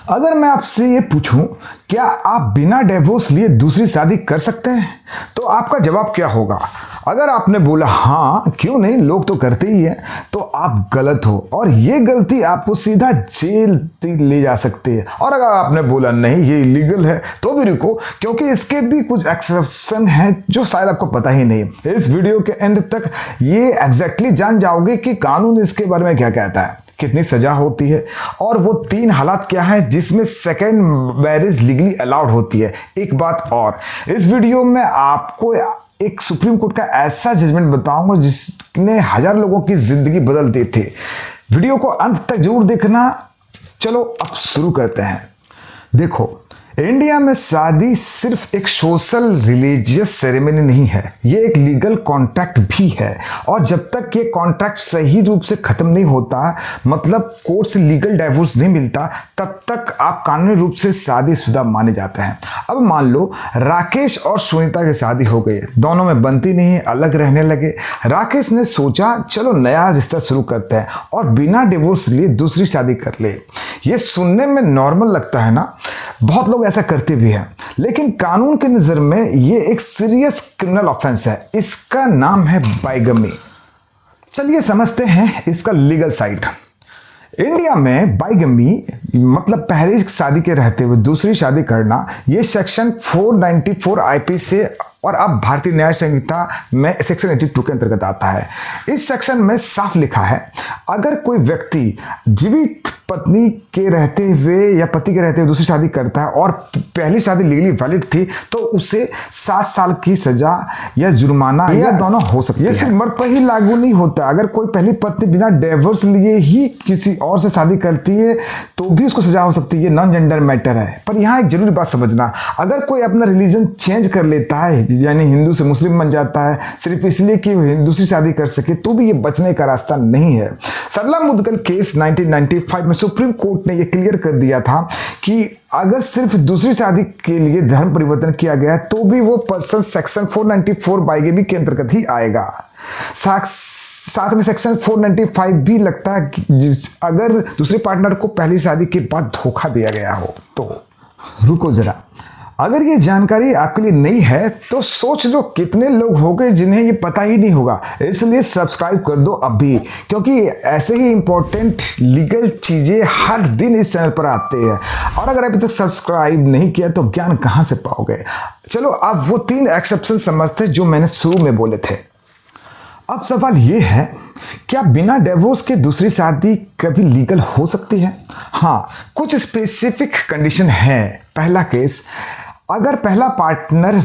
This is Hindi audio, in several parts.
अगर मैं आपसे ये पूछूं, क्या आप बिना डिवोर्स लिए दूसरी शादी कर सकते हैं, तो आपका जवाब क्या होगा? अगर आपने बोला हाँ क्यों नहीं, लोग तो करते ही हैं, तो आप गलत हो और ये गलती आपको सीधा जेल ले जा सकती है। और अगर आपने बोला नहीं ये इलीगल है, तो भी रुको, क्योंकि इसके भी कुछ एक्सेप्शन हैं जो शायद आपको पता ही नहीं। इस वीडियो के एंड तक ये एग्जैक्टली जान जाओगे कि कानून इसके बारे में क्या कहता है, कितनी सजा होती है और वो 3 हालात क्या है जिसमें सेकेंड मैरिज लीगली अलाउड होती है। एक बात और, इस वीडियो में आपको एक सुप्रीम कोर्ट का ऐसा जजमेंट बताऊंगा जिसने 1000 लोगों की जिंदगी बदल दी थी। वीडियो को अंत तक जरूर देखना। चलो अब शुरू करते हैं। देखो, इंडिया में शादी सिर्फ एक सोशल रिलीजियस सेरेमनी नहीं है, ये एक लीगल कॉन्ट्रैक्ट भी है। और जब तक ये कॉन्ट्रैक्ट सही रूप से खत्म नहीं होता, मतलब कोर्ट से लीगल डाइवोर्स नहीं मिलता, तब तक आप कानूनी रूप से शादीशुदा माने जाते हैं। अब मान लो राकेश और सुनीता की शादी हो गई, दोनों में बनती नहीं है, अलग रहने लगे। राकेश ने सोचा चलो नया रिश्ता शुरू करते हैं और बिना डिवोर्स लिए दूसरी शादी कर ले। ये सुनने में नॉर्मल लगता है ना, बहुत लोग ऐसा करते भी हैं, लेकिन कानून के नजर में ये एक सीरियस क्रिमिनल ऑफेंस है। इसका नाम है बाइगमी। चलिए समझते हैं इसका लीगल साइड। इंडिया में बाइगमी मतलब पहली शादी के रहते हुए दूसरी शादी करना, ये सेक्शन 494 आईपी से और अब भारतीय न्याय संहिता में सेक्शन 82 के अंतर्गत आता है। इस सेक्शन में साफ लिखा है, अगर कोई व्यक्ति जीवित पत्नी के रहते हुए या पति के रहते हुए दूसरी शादी करता है और पहली शादी लीगली वैलिड थी, तो उसे 7 साल की सजा या जुर्माना या दोनों हो सकती है। ये सिर्फ मर्द पर ही लागू नहीं होता। अगर कोई पहली पत्नी बिना डिवोर्स लिए ही किसी और से शादी करती है तो भी उसको सजा हो सकती है। ये नॉन जेंडर मैटर है। पर यहाँ एक जरूरी बात समझना, अगर कोई अपना रिलीजन चेंज कर लेता है, यानी हिंदू से मुस्लिम बन जाता है सिर्फ इसलिए कि दूसरी शादी कर सके, तो भी ये बचने का रास्ता नहीं है। सरला मुदगल केस 1995 में सुप्रीम कोर्ट ने यह क्लियर कर दिया था कि अगर सिर्फ दूसरी शादी के लिए धर्म परिवर्तन किया गया है, तो भी वो पर्सन सेक्शन 494 बाइगमी के अंतर्गत ही आएगा। साथ में सेक्शन 495 भी लगता है कि अगर दूसरे पार्टनर को पहली शादी के बाद धोखा दिया गया हो तो। रुको जरा, अगर ये जानकारी आपके लिए नई है तो सोच लो कितने लोग होंगे जिन्हें ये पता ही नहीं होगा। इसलिए सब्सक्राइब कर दो अभी, क्योंकि ऐसे ही इंपॉर्टेंट लीगल चीजें हर दिन इस चैनल पर आते हैं। और अगर अभी तक सब्सक्राइब नहीं किया तो ज्ञान कहाँ से पाओगे। चलो अब वो 3 एक्सेप्शन समझते जो मैंने शुरू में बोले थे। अब सवाल ये है, क्या बिना डिवोर्स के दूसरी शादी कभी लीगल हो सकती है? हाँ, कुछ स्पेसिफिक कंडीशन है। पहला केस, अगर पहला पार्टनर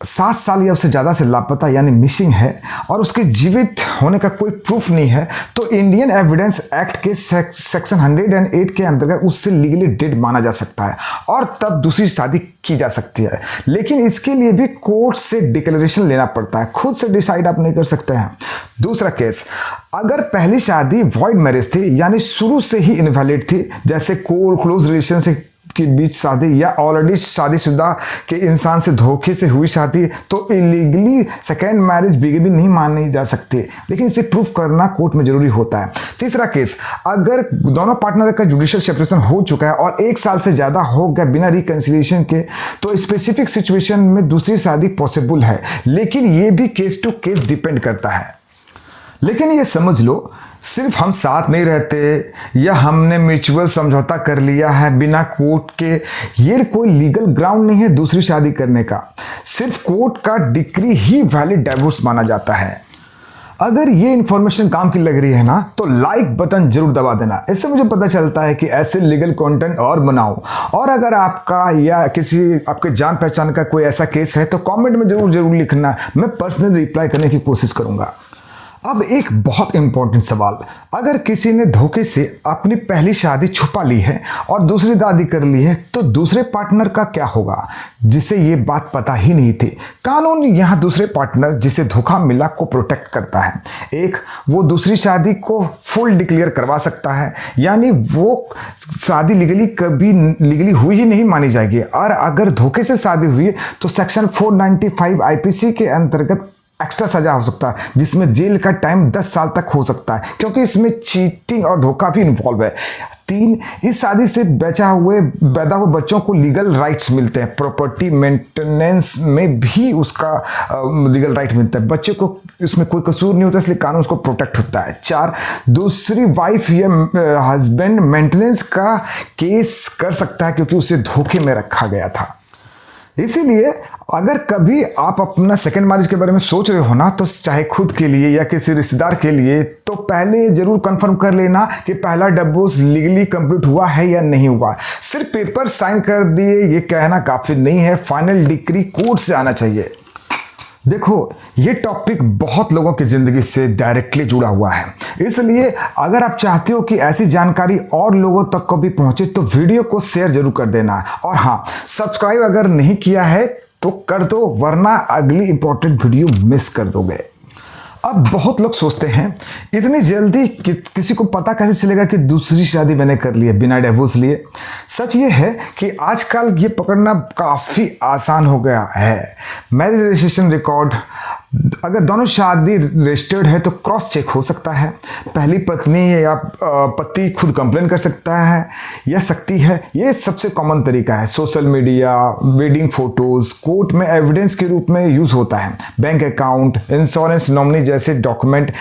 7 साल या उससे ज़्यादा से लापता यानी मिसिंग है और उसके जीवित होने का कोई प्रूफ नहीं है, तो इंडियन एविडेंस एक्ट के सेक्शन 108 के अंतर्गत उससे लीगली डेड माना जा सकता है और तब दूसरी शादी की जा सकती है। लेकिन इसके लिए भी कोर्ट से डिक्लेरेशन लेना पड़ता है, खुद से डिसाइड आप नहीं कर सकते हैं। दूसरा केस, अगर पहली शादी वॉइड मैरिज थी यानी शुरू से ही इनवैलिड थी, जैसे क्लोज रिलेशनशिप के बीच शादी या ऑलरेडी शादीशुदा के इंसान से धोखे से हुई शादी, तो इलीगली सेकेंड मैरिज बिगेमी नहीं मानी जा सकती, लेकिन इसे प्रूफ करना कोर्ट में जरूरी होता है। तीसरा केस, अगर दोनों पार्टनर का जुडिशियल सेपरेशन हो चुका है और 1 साल से ज़्यादा हो गया बिना रिकंसिलिएशन के, तो स्पेसिफिक सिचुएशन में दूसरी शादी पॉसिबल है, लेकिन ये भी केस टू केस डिपेंड करता है। लेकिन ये समझ लो, सिर्फ हम साथ नहीं रहते या हमने म्यूचुअल समझौता कर लिया है बिना कोर्ट के, ये कोई लीगल ग्राउंड नहीं है दूसरी शादी करने का। सिर्फ कोर्ट का डिक्री ही वैलिड डिवोर्स माना जाता है। अगर ये इंफॉर्मेशन काम की लग रही है ना, तो लाइक बटन जरूर दबा देना। इससे मुझे पता चलता है कि ऐसे लीगल कंटेंट और बनाओ। और अगर आपका या किसी आपके जान पहचान का कोई ऐसा केस है तो कमेंट में जरूर लिखना, मैं पर्सनली रिप्लाई करने की कोशिश करूंगा। अब एक बहुत इंपॉर्टेंट सवाल, अगर किसी ने धोखे से अपनी पहली शादी छुपा ली है और दूसरी शादी कर ली है, तो दूसरे पार्टनर का क्या होगा जिसे ये बात पता ही नहीं थी? कानून यहाँ दूसरे पार्टनर जिसे धोखा मिला को प्रोटेक्ट करता है। एक, वो दूसरी शादी को फुल डिक्लेयर करवा सकता है, यानी वो शादी लीगली हुई ही नहीं मानी जाएगी। और अगर धोखे से शादी हुई तो सेक्शन 495 आईपीसी के अंतर्गत एक्स्ट्रा सजा हो सकता है, जिसमें जेल का टाइम 10 साल तक हो सकता है, क्योंकि इसमें चीटिंग और धोखा भी इन्वॉल्व है। 3, इस शादी से पैदा हुए बच्चों को लीगल राइट्स मिलते हैं, प्रॉपर्टी मेंटेनेंस में भी उसका लीगल राइट मिलता है। बच्चे को इसमें कोई कसूर नहीं होता, इसलिए कानून उसको प्रोटेक्ट होता है। 4, दूसरी वाइफ या हस्बैंड मेंटेनेंस का केस कर सकता है, क्योंकि उसे धोखे में रखा गया था। इसीलिए अगर कभी आप अपना सेकेंड मैरिज के बारे में सोच रहे हो ना, तो चाहे खुद के लिए या किसी रिश्तेदार के लिए, तो पहले जरूर कंफर्म कर लेना कि पहला डिवोर्स लीगली कंप्लीट हुआ है या नहीं हुआ। सिर्फ पेपर साइन कर दिए ये कहना काफ़ी नहीं है, फाइनल डिक्री कोर्ट से आना चाहिए। देखो, ये टॉपिक बहुत लोगों की ज़िंदगी से डायरेक्टली जुड़ा हुआ है, इसलिए अगर आप चाहते हो कि ऐसी जानकारी और लोगों तक को भी पहुंचे तो वीडियो को शेयर जरूर कर देना। और हाँ, सब्सक्राइब अगर नहीं किया है तो कर दो, वरना अगली इंपॉर्टेंट वीडियो मिस कर दोगे। अब बहुत लोग सोचते हैं इतनी जल्दी किसी को पता कैसे चलेगा कि दूसरी शादी मैंने कर ली है बिना डिवोर्स लिए। सच ये है कि आजकल ये पकड़ना काफ़ी आसान हो गया है। मैरिज रजिस्ट्रेशन रिकॉर्ड, अगर दोनों शादी रजिस्टर्ड है तो क्रॉस चेक हो सकता है। पहली पत्नी या पति खुद कंप्लेन कर सकता है या सकती है, ये सबसे कॉमन तरीका है। Social media, wedding photos court में एविडेंस के रूप में यूज़ होता है। बैंक अकाउंट, इंश्योरेंस, नॉमिनी जैसे डॉक्यूमेंट,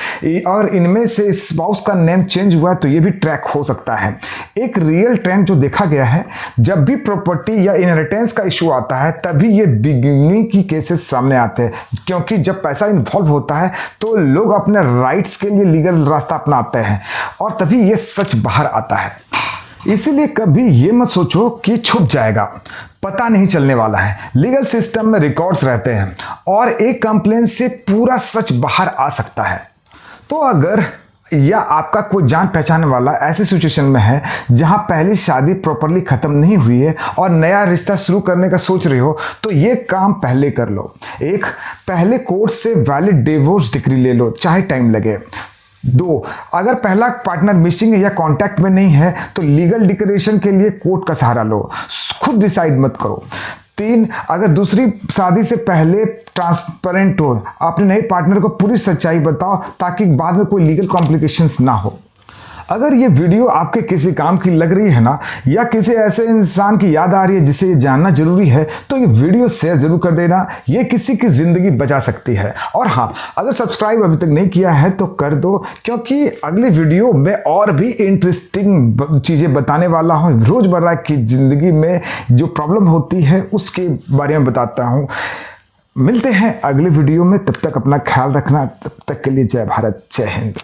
और इनमें से स्पाउस का नेम चेंज हुआ तो ये भी ट्रैक हो सकता है। एक रियल ट्रेंड जो देखा गया है, जब भी प्रॉपर्टी या इनहेरिटेंस का इशू आता है तभी ये बिगिनिंग की केसेस सामने आते हैं, क्योंकि जब पैसा इन्वॉल्व होता है तो लोग अपने राइट्स के लिए लीगल रास्ता अपनाते हैं और तभी ये सच बाहर आता है। इसीलिए कभी ये मत सोचो कि छुप जाएगा, पता नहीं चलने वाला है। लीगल सिस्टम में रिकॉर्ड्स रहते हैं और एक कंप्लेंट से पूरा सच बाहर आ सकता है। तो अगर या आपका कोई जान पहचान वाला ऐसी सिचुएशन में है जहां पहली शादी प्रॉपरली खत्म नहीं हुई है और नया रिश्ता शुरू करने का सोच रहे हो, तो ये काम पहले कर लो। पहले कोर्ट से वैलिड डिवोर्स डिक्री ले लो, चाहे टाइम लगे। 2, अगर पहला पार्टनर मिसिंग है या कांटेक्ट में नहीं है तो लीगल डिक्लेरेशन के लिए कोर्ट का सहारा लो, खुद डिसाइड मत करो। 3, अगर दूसरी शादी से पहले ट्रांसपेरेंट हो, अपने नए पार्टनर को पूरी सच्चाई बताओ ताकि बाद में कोई लीगल कॉम्प्लिकेशंस ना हो। अगर ये वीडियो आपके किसी काम की लग रही है ना, या किसी ऐसे इंसान की याद आ रही है जिसे ये जानना जरूरी है, तो ये वीडियो शेयर जरूर कर देना, ये किसी की ज़िंदगी बचा सकती है। और हाँ, अगर सब्सक्राइब अभी तक नहीं किया है तो कर दो, क्योंकि अगली वीडियो में और भी इंटरेस्टिंग चीज़ें बताने वाला हूँ। रोज़मर्रा की ज़िंदगी में जो प्रॉब्लम होती है उसके बारे में बताता हूँ। मिलते हैं अगली वीडियो में, तब तक अपना ख्याल रखना। तब तक के लिए जय भारत, जय हिंद।